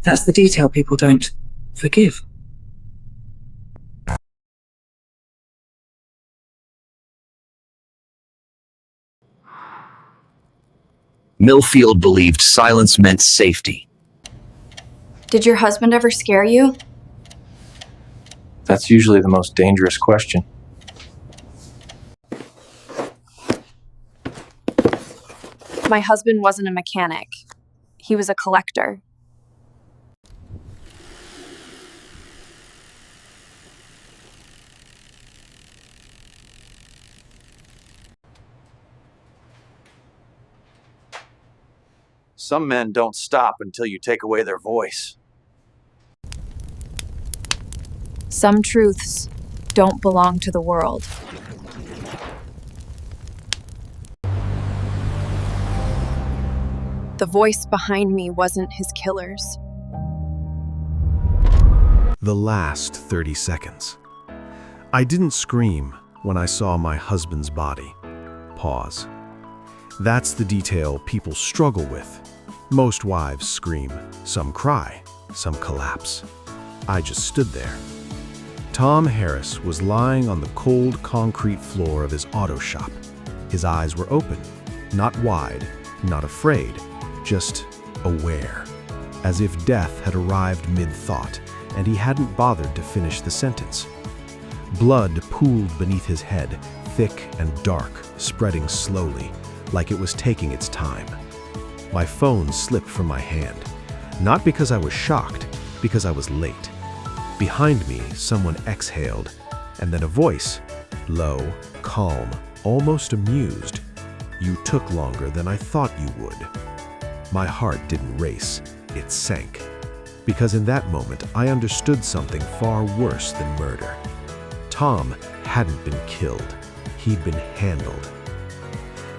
That's the detail people don't forgive. Millfield believed silence meant safety. Did your husband ever scare you? That's usually the most dangerous question. My husband wasn't a mechanic. He was a collector. Some men don't stop until you take away their voice. Some truths don't belong to the world. The voice behind me wasn't his killers. The last 30 seconds. I didn't scream when I saw my husband's body. Pause. That's the detail people struggle with. Most wives scream, some cry, some collapse. I just stood there. Tom Harris was lying on the cold concrete floor of his auto shop. His eyes were open, not wide, not afraid, just aware, as if death had arrived mid-thought and he hadn't bothered to finish the sentence. Blood pooled beneath his head, thick and dark, spreading slowly, like it was taking its time. My phone slipped from my hand, not because I was shocked, because I was late. Behind me, someone exhaled, and then a voice, low, calm, almost amused. "You took longer than I thought you would." My heart didn't race, it sank. Because in that moment, I understood something far worse than murder. Tom hadn't been killed, he'd been handled.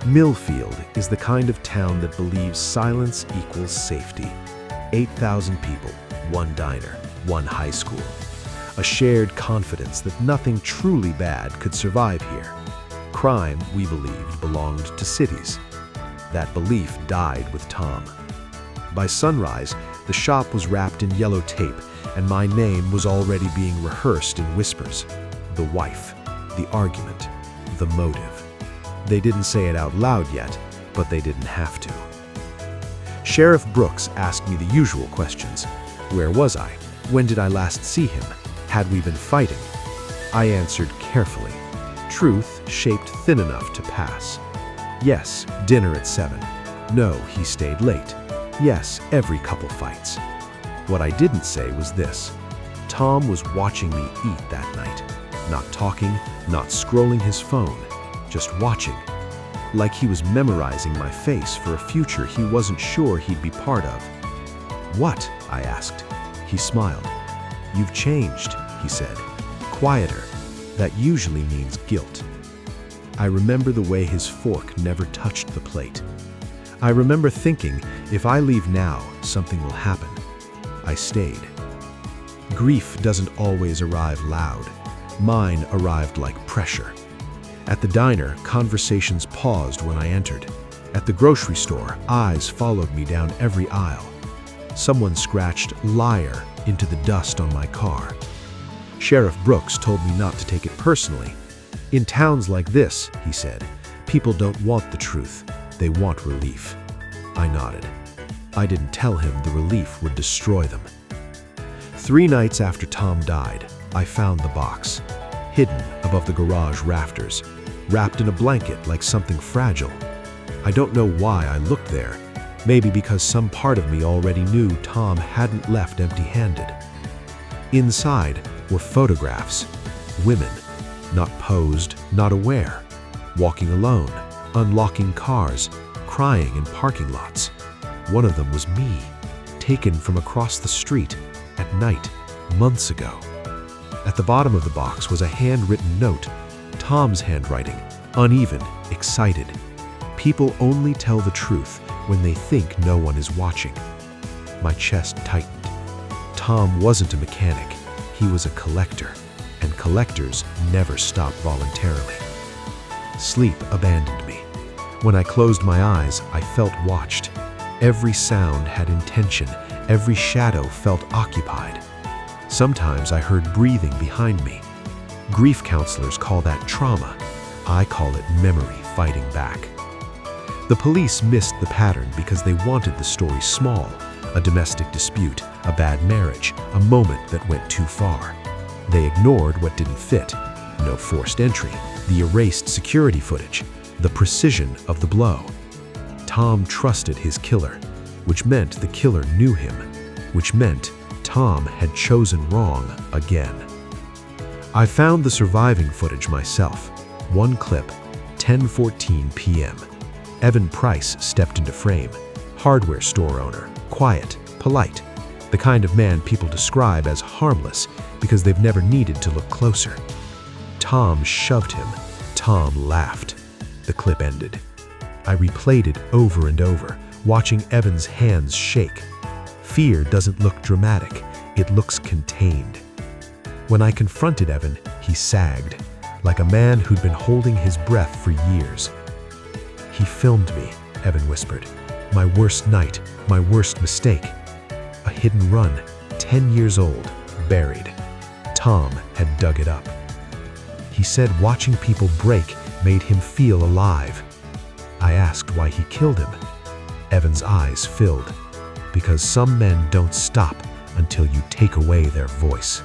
Millfield is the kind of town that believes silence equals safety. 8,000 people, one diner, one high school. A shared confidence that nothing truly bad could survive here. Crime, we believed, belonged to cities. That belief died with Tom. By sunrise, the shop was wrapped in yellow tape, and my name was already being rehearsed in whispers. The wife, the argument, the motive. They didn't say it out loud yet, but they didn't have to. Sheriff Brooks asked me the usual questions. Where was I? When did I last see him? Had we been fighting? I answered carefully. Truth shaped thin enough to pass. Yes, dinner at 7. No, he stayed late. Yes, every couple fights. What I didn't say was this. Tom was watching me eat that night. Not talking, not scrolling his phone, just watching. Like he was memorizing my face for a future he wasn't sure he'd be part of. "What?" I asked. He smiled. "You've changed," he said. "Quieter. That usually means guilt." I remember the way his fork never touched the plate. I remember thinking, if I leave now, something will happen. I stayed. Grief doesn't always arrive loud. Mine arrived like pressure. At the diner, conversations paused when I entered. At the grocery store, eyes followed me down every aisle. Someone scratched "liar" into the dust on my car. Sheriff Brooks told me not to take it personally. "In towns like this," he said, "people don't want the truth, they want relief." I nodded. I didn't tell him the relief would destroy them. 3 nights after Tom died, I found the box, hidden above the garage rafters, wrapped in a blanket like something fragile. I don't know why I looked there. Maybe because some part of me already knew Tom hadn't left empty-handed. Inside were photographs, women, not posed, not aware, walking alone, unlocking cars, crying in parking lots. One of them was me, taken from across the street, at night, months ago. At the bottom of the box was a handwritten note, Tom's handwriting, uneven, excited. "People only tell the truth when they think no one is watching." My chest tightened. Tom wasn't a mechanic, he was a collector, and collectors never stop voluntarily. Sleep abandoned me. When I closed my eyes, I felt watched. Every sound had intention, Every shadow felt occupied. Sometimes I heard breathing behind me. Grief counselors call that trauma. I call it memory fighting back. The police missed the pattern because they wanted the story small, a domestic dispute, a bad marriage, a moment that went too far. They ignored what didn't fit. No forced entry, the erased security footage, the precision of the blow. Tom trusted his killer, which meant the killer knew him, which meant Tom had chosen wrong again. I found the surviving footage myself. One clip, 10:14 p.m. Evan Price stepped into frame. Hardware store owner, quiet, polite, the kind of man people describe as harmless because they've never needed to look closer. Tom shoved him. Tom laughed. The clip ended. I replayed it over and over, watching Evan's hands shake. Fear doesn't look dramatic, it looks contained. When I confronted Evan, he sagged, like a man who'd been holding his breath for years. "He filmed me," Evan whispered. "My worst night, my worst mistake. A hidden run, 10 years old, buried. Tom had dug it up." He said watching people break made him feel alive. I asked why he killed him. Evan's eyes filled. Because some men don't stop until you take away their voice.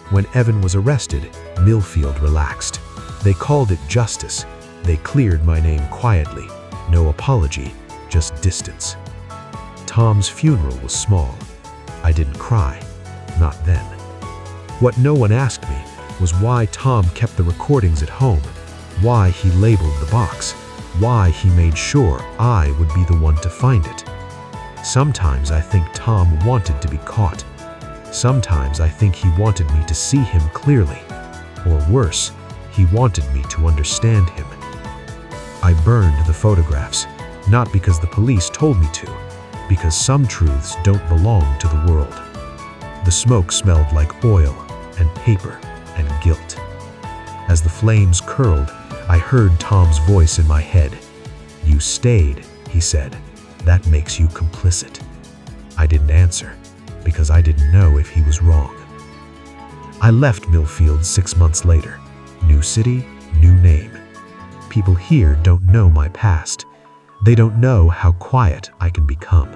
When Evan was arrested, Millfield relaxed. They called it justice. They cleared my name quietly. No apology, just distance. Tom's funeral was small. I didn't cry. Not then. What no one asked me was why Tom kept the recordings at home, why he labeled the box, why he made sure I would be the one to find it. Sometimes I think Tom wanted to be caught. Sometimes I think he wanted me to see him clearly. Or worse, he wanted me to understand him. I burned the photographs, not because the police told me to, because some truths don't belong to the world. The smoke smelled like oil and paper and guilt. As the flames curled, I heard Tom's voice in my head. "You stayed," he said. "That makes you complicit." I didn't answer, because I didn't know if he was wrong. I left Millfield 6 months later. New city, new name. People here don't know my past. They don't know how quiet I can become.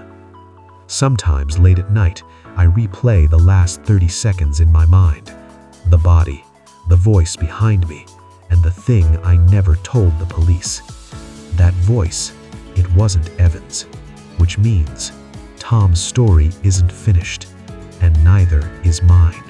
Sometimes late at night, I replay the last 30 seconds in my mind. The body, the voice behind me, and the thing I never told the police. That voice, it wasn't Evan's, which means Tom's story isn't finished, and neither is mine.